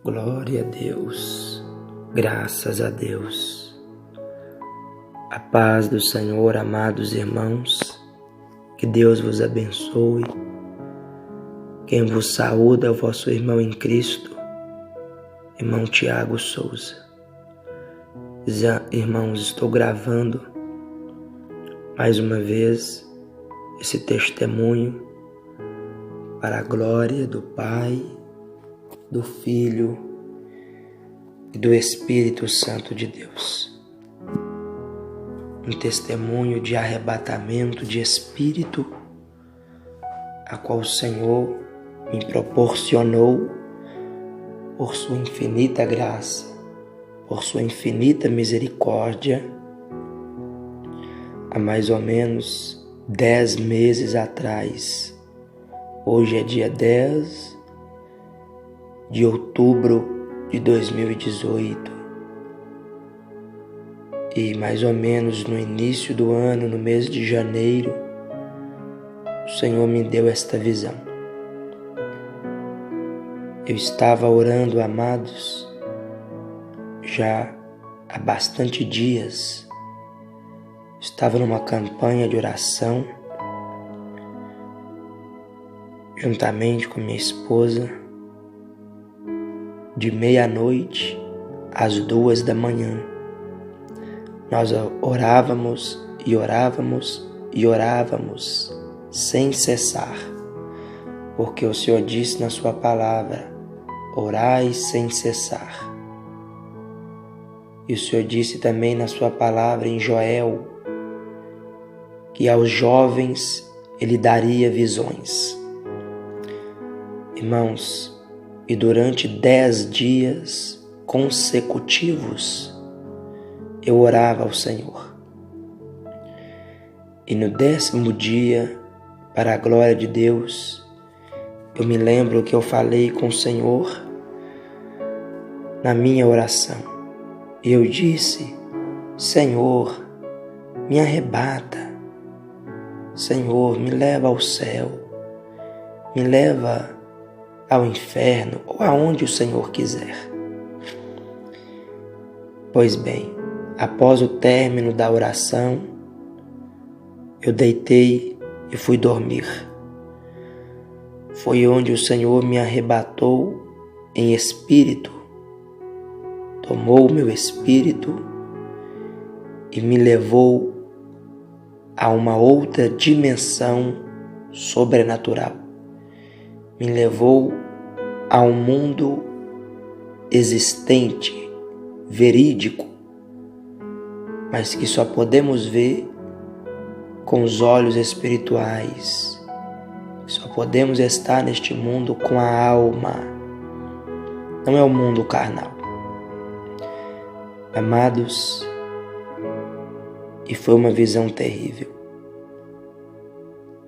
Glória a Deus, graças a Deus. A paz do Senhor, amados irmãos, que Deus vos abençoe. Quem vos saúda é o vosso irmão em Cristo, irmão Tiago Souza. Irmãos, estou gravando mais uma vez esse testemunho para a glória do Pai, do Filho e do Espírito Santo de Deus. Um testemunho de arrebatamento de espírito, a qual o Senhor me proporcionou por sua infinita graça, por sua infinita misericórdia, há mais ou menos 10 meses atrás. Hoje é dia 10 de outubro de 2018 e mais ou menos no início do ano, no mês de janeiro, o Senhor me deu esta visão. Eu estava orando, amados, já há bastante dias. Estava numa campanha de oração juntamente com minha esposa, de meia-noite às 2 da manhã. Nós orávamos e orávamos e orávamos sem cessar, porque o Senhor disse na sua palavra: orai sem cessar. E o Senhor disse também na sua palavra em Joel que aos jovens Ele daria visões. Irmãos, e durante 10 dias consecutivos eu orava ao Senhor. E no 10º dia, para a glória de Deus, eu me lembro que eu falei com o Senhor na minha oração. Eu disse: Senhor, me arrebata. Senhor, me leva ao céu. Me leva ao inferno ou aonde o Senhor quiser. Pois bem, após o término da oração, eu deitei e fui dormir. Foi onde o Senhor me arrebatou em espírito, tomou o meu espírito e me levou a uma outra dimensão sobrenatural. Me levou a um mundo existente, verídico, mas que só podemos ver com os olhos espirituais. Só podemos estar neste mundo com a alma. Não é o mundo carnal. Amados, e foi uma visão terrível.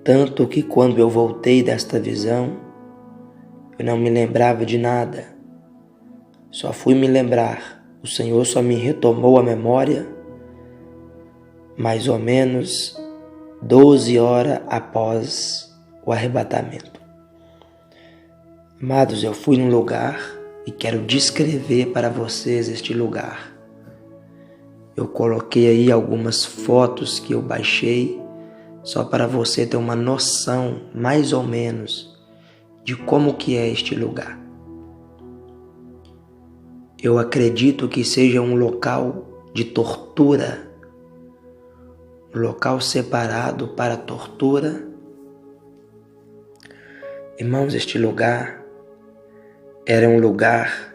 Tanto que quando eu voltei desta visão, eu não me lembrava de nada. Só fui me lembrar. O Senhor só me retomou a memória mais ou menos 12 horas após o arrebatamento. Amados, eu fui num lugar e quero descrever para vocês este lugar. Eu coloquei aí algumas fotos que eu baixei, só para você ter uma noção, mais ou menos, de como que é este lugar. Eu acredito que seja um local de tortura, um local separado para tortura. Irmãos, este lugar era um lugar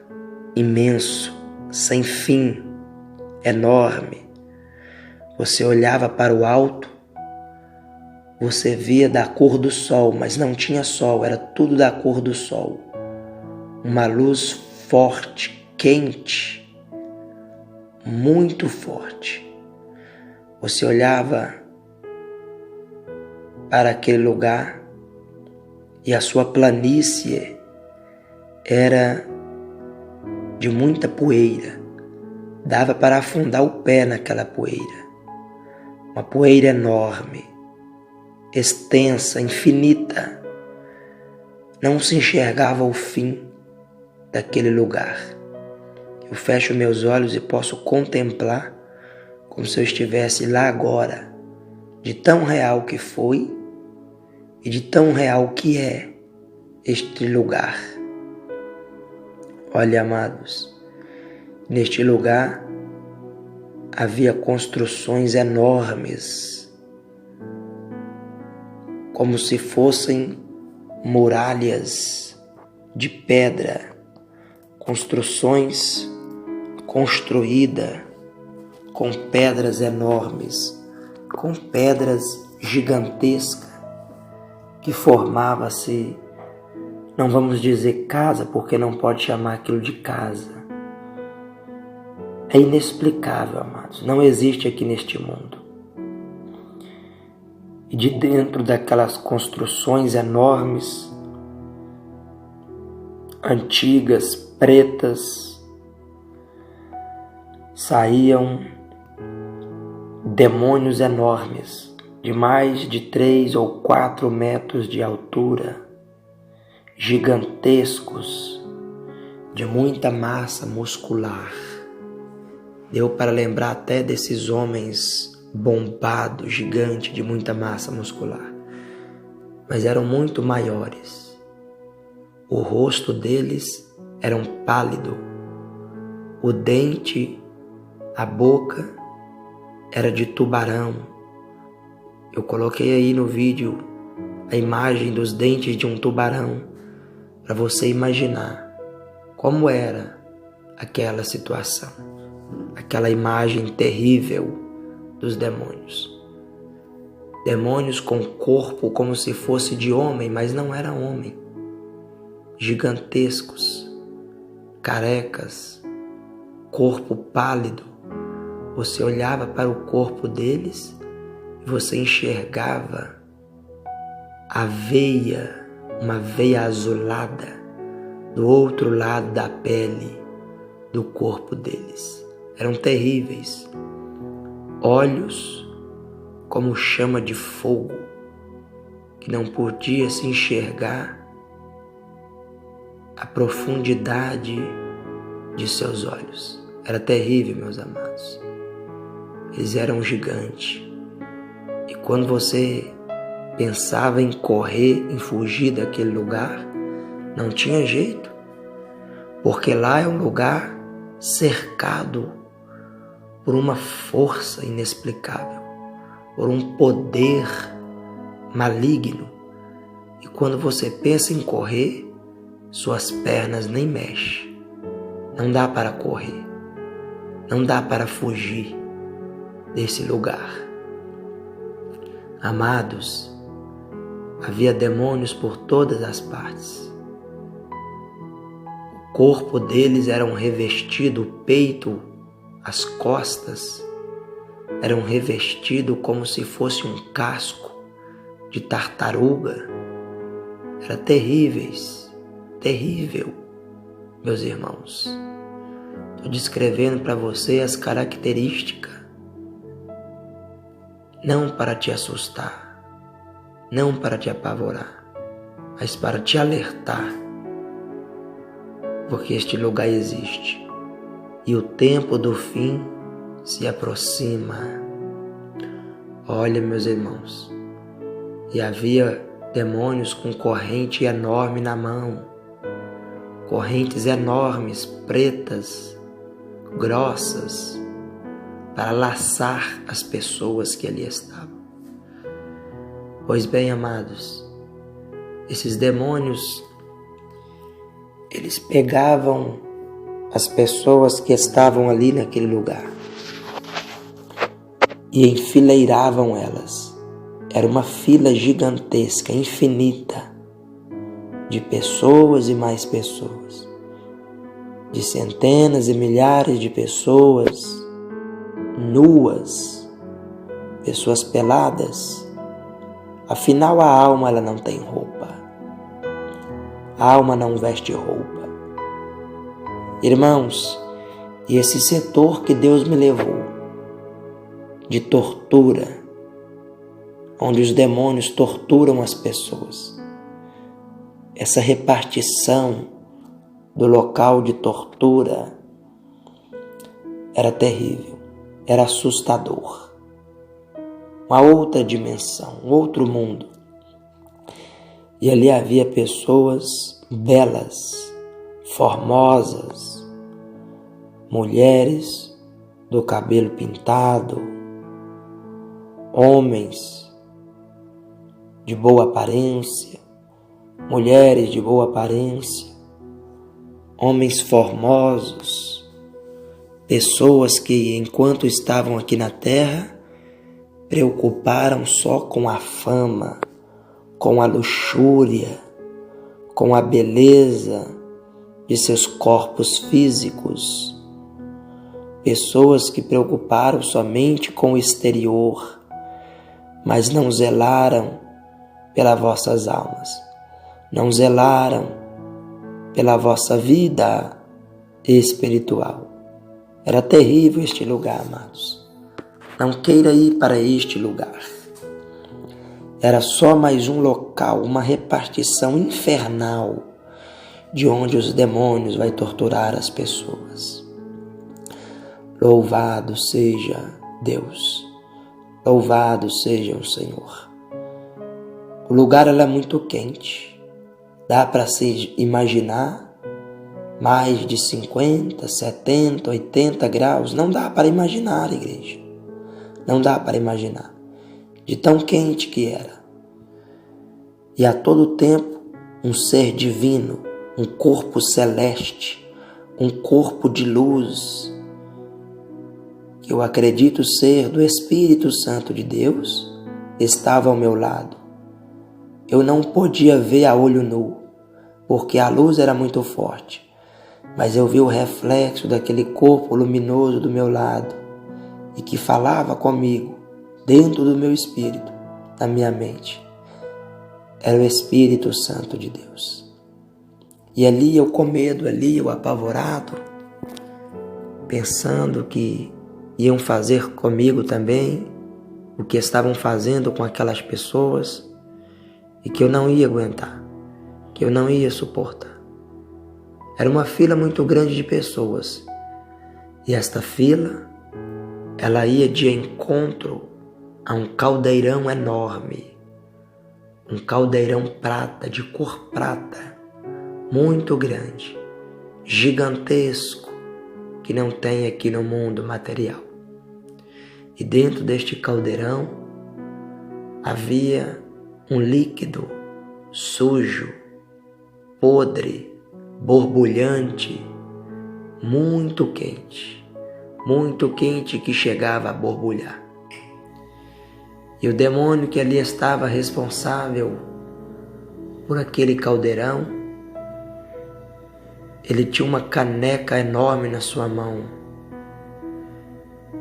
imenso, sem fim, enorme. Você olhava para o alto, você via da cor do sol, mas não tinha sol, era tudo da cor do sol. Uma luz forte, quente, muito forte. Você olhava para aquele lugar e a sua planície era de muita poeira. Dava para afundar o pé naquela poeira. Uma poeira enorme, extensa, infinita. Não se enxergava o fim. daquele lugar. Eu fecho meus olhos e posso contemplar como se eu estivesse lá agora, de tão real que foi e de tão real que é este lugar. Olha, amados, neste lugar havia construções enormes, como se fossem muralhas de pedra, construções construídas com pedras enormes, com pedras gigantescas, que formava-se, não vamos dizer casa, porque não pode chamar aquilo de casa. É inexplicável, amados, não existe aqui neste mundo. E de dentro daquelas construções enormes, antigas, pretas, saíam demônios enormes, de mais de 3 ou 4 metros de altura, gigantescos, de muita massa muscular. Deu para lembrar até desses homens bombados, gigantes, de muita massa muscular. Mas eram muito maiores. O rosto deles era pálido. O dente, a boca, era de tubarão. Eu coloquei aí no vídeo a imagem dos dentes de um tubarão, para você imaginar como era aquela situação, aquela imagem terrível dos demônios. Demônios com corpo como se fosse de homem, mas não era homem. Gigantescos, carecas, corpo pálido. Você olhava para o corpo deles e você enxergava a veia, uma veia azulada do outro lado da pele do corpo deles. Eram terríveis. Olhos como chama de fogo, que não podia se enxergar a profundidade de seus olhos. Era terrível, meus amados. Eles eram gigantes. E quando você pensava em correr, em fugir daquele lugar, não tinha jeito, porque lá é um lugar cercado por uma força inexplicável, por um poder maligno. E quando você pensa em correr, suas pernas nem mexem. Não dá para correr, não dá para fugir desse lugar. Amados, havia demônios por todas as partes. O corpo deles era revestido, o peito, as costas eram revestidos como se fosse um casco de tartaruga. Era terríveis, terrível, meus irmãos. Estou descrevendo para você as características, não para te assustar, não para te apavorar, mas para te alertar, porque este lugar existe e o tempo do fim se aproxima. Olha, meus irmãos, e havia demônios com corrente enorme na mão, correntes enormes, pretas, grossas, para laçar as pessoas que ali estavam. Pois bem, amados, esses demônios, eles pegavam as pessoas que estavam ali naquele lugar e enfileiravam elas. Era uma fila gigantesca, infinita, de pessoas e mais pessoas, de centenas e milhares de pessoas nuas, pessoas peladas. Afinal, a alma ela não tem roupa. A alma não veste roupa. Irmãos, e esse setor que Deus me levou, de tortura, onde os demônios torturam as pessoas, essa repartição do local de tortura era terrível, era assustador. Uma outra dimensão, um outro mundo. E ali havia pessoas belas, formosas, mulheres do cabelo pintado, homens de boa aparência, mulheres de boa aparência, homens formosos, pessoas que, enquanto estavam aqui na terra, preocuparam só com a fama, com a luxúria, com a beleza de seus corpos físicos. Pessoas que preocuparam somente com o exterior, mas não zelaram pelas vossas almas, não zelaram pela vossa vida espiritual. Era terrível este lugar, amados. Não queira ir para este lugar. Era só mais um local, uma repartição infernal de onde os demônios vão torturar as pessoas. Louvado seja Deus. Louvado seja o Senhor. O lugar é muito quente. Dá para se imaginar mais de 50, 70, 80 graus. Não dá para imaginar, igreja. Não dá para imaginar. De tão quente que era. E a todo tempo, um ser divino, um corpo celeste, um corpo de luz, que eu acredito ser do Espírito Santo de Deus, estava ao meu lado. Eu não podia ver a olho nu, porque a luz era muito forte, mas eu vi o reflexo daquele corpo luminoso do meu lado e que falava comigo dentro do meu espírito, na minha mente. Era o Espírito Santo de Deus. E ali eu com medo, ali eu apavorado, pensando que iam fazer comigo também o que estavam fazendo com aquelas pessoas e que eu não ia aguentar, que eu não ia suportar. Era uma fila muito grande de pessoas e esta fila, ela ia de encontro a um caldeirão enorme, um caldeirão prata, de cor prata, muito grande, gigantesco, que não tem aqui no mundo material. E dentro deste caldeirão havia um líquido sujo, podre, borbulhante, muito quente que chegava a borbulhar. E o demônio que ali estava responsável por aquele caldeirão, ele tinha uma caneca enorme na sua mão.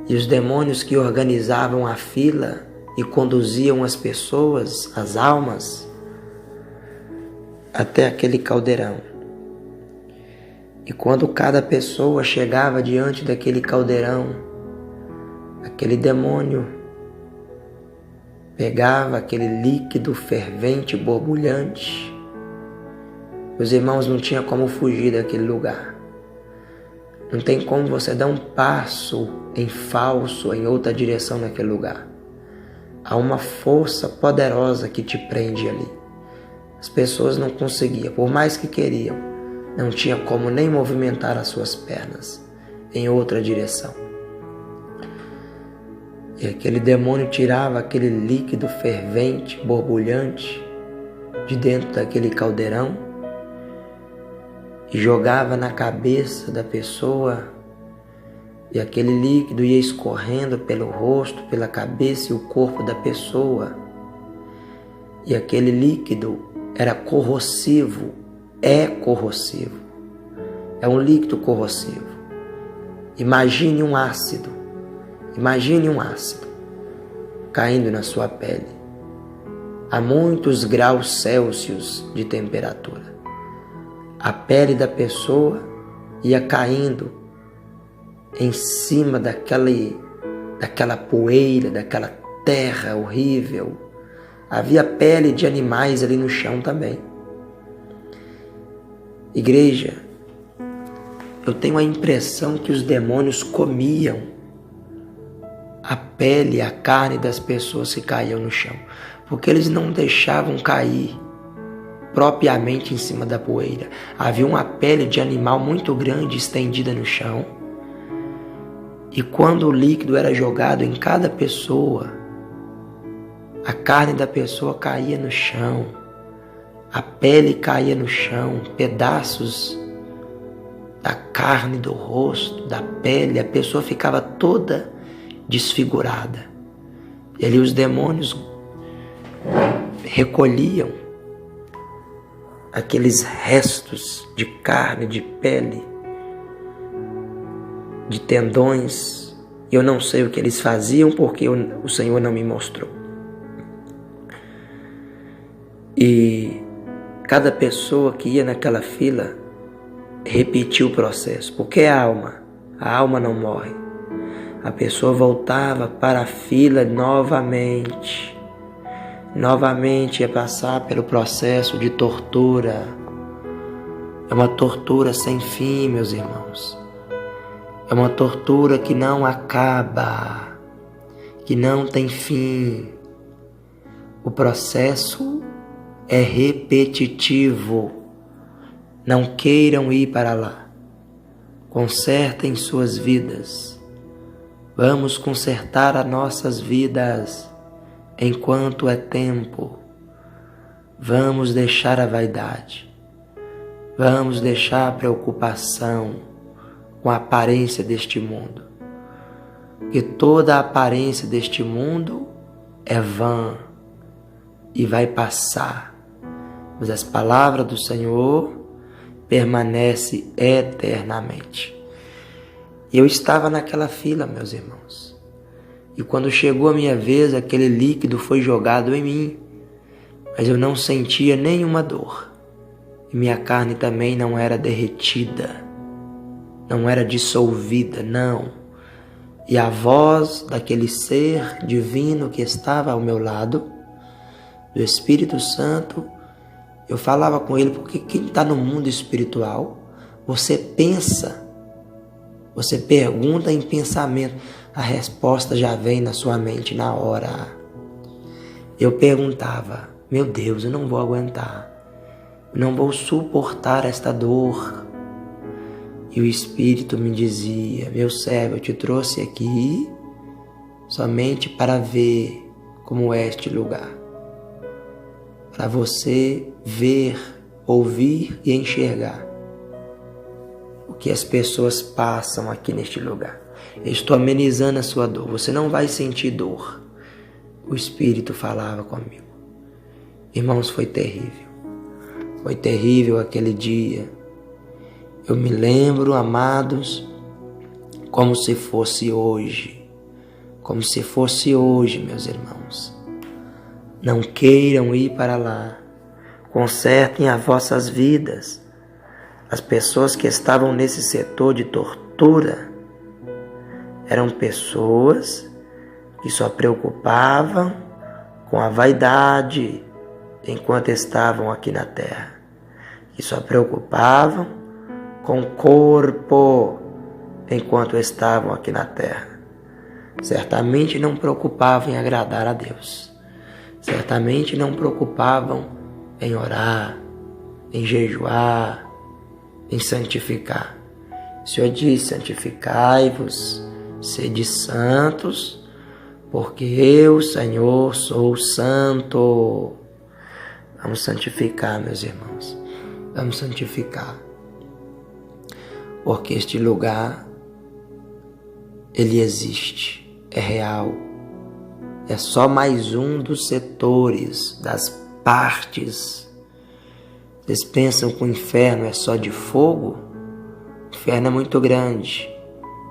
E os demônios que organizavam a fila e conduziam as pessoas, as almas, até aquele caldeirão. E quando cada pessoa chegava diante daquele caldeirão, aquele demônio pegava aquele líquido fervente, borbulhante. Os irmãos, não tinha como fugir daquele lugar. Não tem como você dar um passo em falso, em outra direção naquele lugar. Há uma força poderosa que te prende ali. As pessoas não conseguiam, por mais que queriam, não tinha como nem movimentar as suas pernas em outra direção. E aquele demônio tirava aquele líquido fervente, borbulhante, de dentro daquele caldeirão e jogava na cabeça da pessoa, e aquele líquido ia escorrendo pelo rosto, pela cabeça e o corpo da pessoa. E aquele líquido era corrosivo, é corrosivo, é um líquido corrosivo. Imagine um ácido caindo na sua pele a muitos graus Celsius de temperatura. A pele da pessoa ia caindo em cima daquela poeira, daquela terra horrível. Havia pele de animais ali no chão também. Igreja, eu tenho a impressão que os demônios comiam a pele e a carne das pessoas que caíam no chão, porque eles não deixavam cair propriamente em cima da poeira. Havia uma pele de animal muito grande estendida no chão, e quando o líquido era jogado em cada pessoa, a carne da pessoa caía no chão, a pele caía no chão, pedaços da carne, do rosto, da pele, a pessoa ficava toda desfigurada. E ali os demônios recolhiam aqueles restos de carne, de pele, de tendões. Eu não sei o que eles faziam porque o Senhor não me mostrou. E cada pessoa que ia naquela fila repetia o processo, porque a alma não morre. A pessoa voltava para a fila novamente ia passar pelo processo de tortura. É uma tortura sem fim, meus irmãos. É uma tortura que não acaba, que não tem fim. O processo é repetitivo. Não queiram ir para lá. Consertem suas vidas. Vamos consertar as nossas vidas enquanto é tempo. Vamos deixar a vaidade. Vamos deixar a preocupação com a aparência deste mundo. Porque toda a aparência deste mundo é vã e vai passar. Mas as palavras do Senhor permanecem eternamente. Eu estava naquela fila, meus irmãos. E quando chegou a minha vez, aquele líquido foi jogado em mim, mas eu não sentia nenhuma dor. E minha carne também não era derretida, não era dissolvida, não. E a voz daquele ser divino que estava ao meu lado, do Espírito Santo, eu falava com ele, porque quem está no mundo espiritual, você pensa, você pergunta em pensamento, a resposta já vem na sua mente na hora. Eu perguntava, meu Deus, eu não vou aguentar, eu não vou suportar esta dor. E o Espírito me dizia, meu servo, eu te trouxe aqui somente para ver como é este lugar. Para você ver, ouvir e enxergar o que as pessoas passam aqui neste lugar. Eu estou amenizando a sua dor. Você não vai sentir dor. O Espírito falava comigo. Irmãos, foi terrível. Foi terrível aquele dia. Eu me lembro, amados, como se fosse hoje. Como se fosse hoje, meus irmãos. Não queiram ir para lá. Consertem as vossas vidas. As pessoas que estavam nesse setor de tortura eram pessoas que só preocupavam com a vaidade enquanto estavam aqui na terra, que só preocupavam com o corpo enquanto estavam aqui na terra. Certamente não preocupavam em agradar a Deus, certamente não preocupavam em orar, em jejuar, em santificar. O Senhor diz, santificai-vos, sede santos, porque eu, Senhor, sou santo. Vamos santificar, meus irmãos. Vamos santificar. Porque este lugar, ele existe, é real. É só mais um dos setores, das partes. Vocês pensam que o inferno é só de fogo? O inferno é muito grande.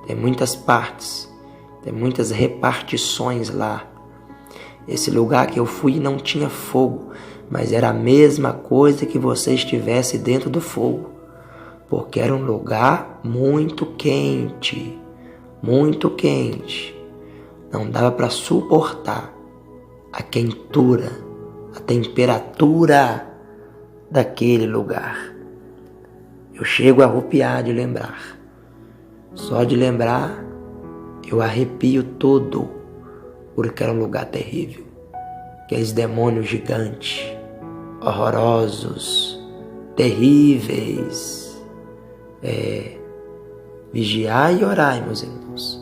Tem muitas partes, tem muitas repartições lá. Esse lugar que eu fui não tinha fogo, mas era a mesma coisa que você estivesse dentro do fogo, porque era um lugar muito quente, muito quente. Não dava para suportar a quentura, a temperatura daquele lugar. Eu chego a arrepiar de lembrar. Só de lembrar, eu arrepio todo, porque era um lugar terrível. Aqueles demônios gigantes, horrorosos, terríveis. Vigiai e orai, meus irmãos,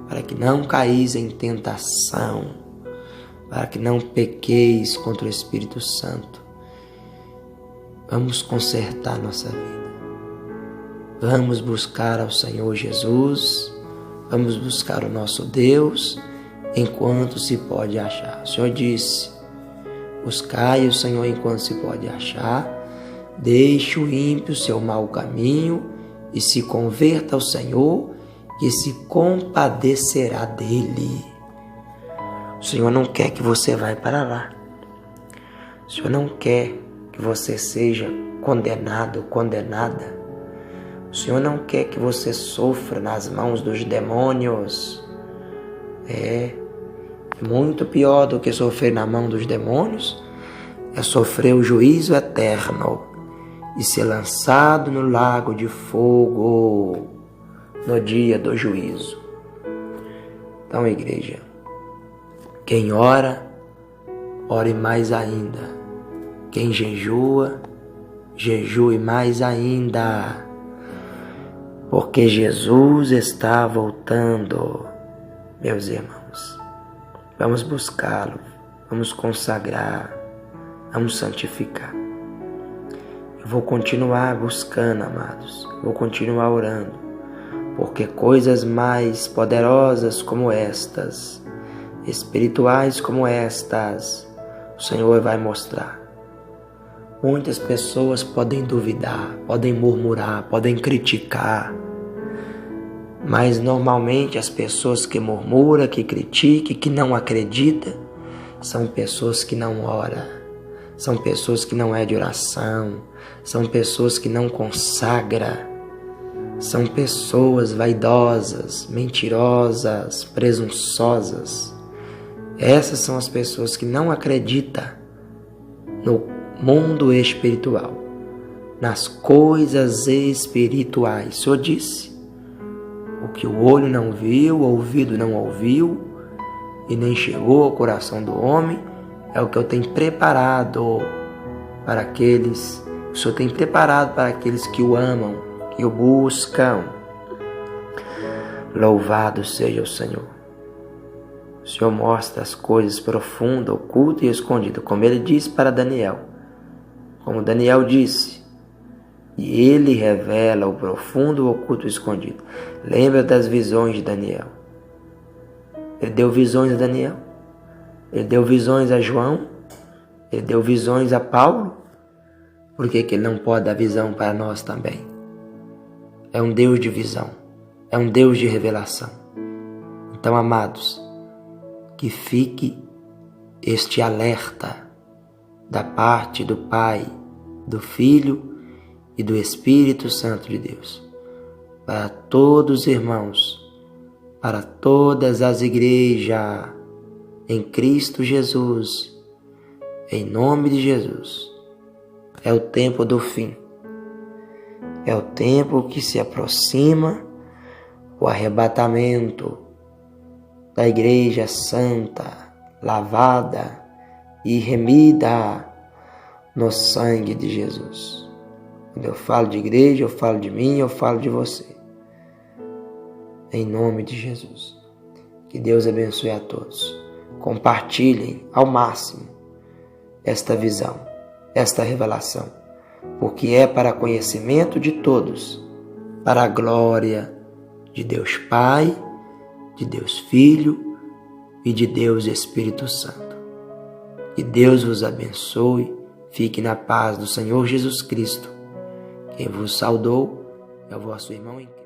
para que não caís em tentação, para que não pequeis contra o Espírito Santo. Vamos consertar nossa vida. Vamos buscar ao Senhor Jesus, vamos buscar o nosso Deus, enquanto se pode achar. O Senhor disse: buscai o Senhor enquanto se pode achar, deixe o ímpio seu mau caminho e se converta ao Senhor, que se compadecerá dele. O Senhor não quer que você vá para lá. O Senhor não quer que você seja condenado ou condenada. O Senhor não quer que você sofra nas mãos dos demônios. Muito pior do que sofrer na mão dos demônios é sofrer o juízo eterno e ser lançado no lago de fogo no dia do juízo. Então, igreja, quem ora, ore mais ainda. Quem jejua, jejue mais ainda. Porque Jesus está voltando, meus irmãos. Vamos buscá-lo, vamos consagrar, vamos santificar. Eu vou continuar buscando, amados. Vou continuar orando, porque coisas mais poderosas como estas, espirituais como estas, o Senhor vai mostrar. Muitas pessoas podem duvidar, podem murmurar, podem criticar, mas normalmente as pessoas que murmuram, que criticam, que não acreditam, são pessoas que não oram, são pessoas que não é de oração, são pessoas que não consagram, são pessoas vaidosas, mentirosas, presunçosas. Essas são as pessoas que não acreditam no mundo espiritual, nas coisas espirituais. O Senhor disse: o que o olho não viu, o ouvido não ouviu e nem chegou ao coração do homem, é o que eu tenho preparado para aqueles, o Senhor tem preparado para aqueles que o amam, que o buscam. Louvado seja o Senhor. O Senhor mostra as coisas profundas, ocultas e escondidas, como Ele disse para Daniel. Como Daniel disse, e Ele revela o profundo, o oculto e o escondido. Lembra das visões de Daniel. Ele deu visões a Daniel. Ele deu visões a João. Ele deu visões a Paulo. Por que Ele não pode dar visão para nós também? É um Deus de visão. É um Deus de revelação. Então, amados, que fique este alerta da parte do Pai, do Filho e do Espírito Santo de Deus, para todos os irmãos, para todas as igrejas, em Cristo Jesus, em nome de Jesus. É o tempo do fim, é o tempo que se aproxima, o arrebatamento da igreja santa, lavada e remida no sangue de Jesus. Quando eu falo de igreja, eu falo de mim, eu falo de você. Em nome de Jesus. Que Deus abençoe a todos. Compartilhem ao máximo esta visão, esta revelação, porque é para conhecimento de todos, para a glória de Deus Pai, de Deus Filho e de Deus Espírito Santo. Que Deus vos abençoe. Fique na paz do Senhor Jesus Cristo. Quem vos saudou é o vosso irmão em Cristo.